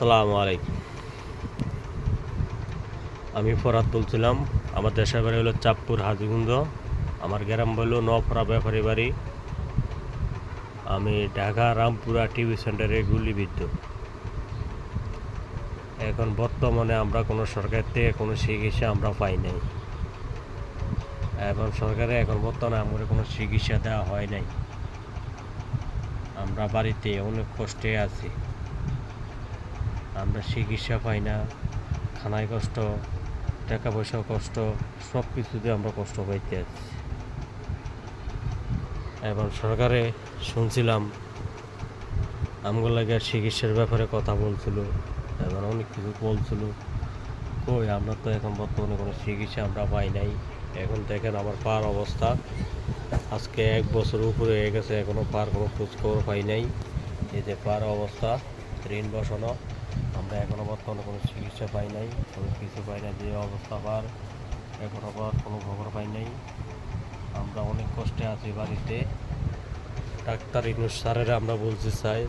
আসসালামু আলাইকুম। আমি ফরাদ বলছিলাম। আমার দেশের বাড়ি হলো চাঁদপুর হাজীগঞ্জ। আমার গ্রাম হলো নওপাড়া ব্যাপারী বাড়ি। আমি ঢাকা রামপুরা টিভি সেন্টারে গুলিবিদ্ধ। এখন বর্তমানে আমরা কোনো সরকার থেকে কোনো চিকিৎসা আমরা পাই নাই। এখন সরকারে বর্তমানে আমাদের কোনো চিকিৎসা দেওয়া হয় নাই। আমরা বাড়িতে অনেক কষ্টে আছি। আমরা চিকিৎসা পাই না, খানায় কষ্ট, টাকা পয়সাও কষ্ট, সব কিছুতে আমরা কষ্ট পাইতে আছি। এখন সরকারে শুনছিলাম আমগুলো লাগে চিকিৎসার ব্যাপারে কথা বলছিল, এখন অনেক কিছু বলছিল। কই আমরা তো এখন বর্তমানে কোনো চিকিৎসা আমরা পাই নাই। এখন দেখেন আমার পার অবস্থা, আজকে 1 বছর উপরে হয়ে গেছে, এখনও পার কোনো খোঁজখবর পাই নাই। এই যে পার অবস্থা, ঋণ বসানো, আমরা এখনও বর্তমানে কোনো চিকিৎসা পাই নাই, কোনো কিছু পাই না। যে অবস্থা পার, এখনও পার কোনো খবর পাই নাই। আমরা অনেক কষ্টে আছি বাড়িতে। ডাক্তার ইউনূস স্যারেরা আমরা বলতে চাই।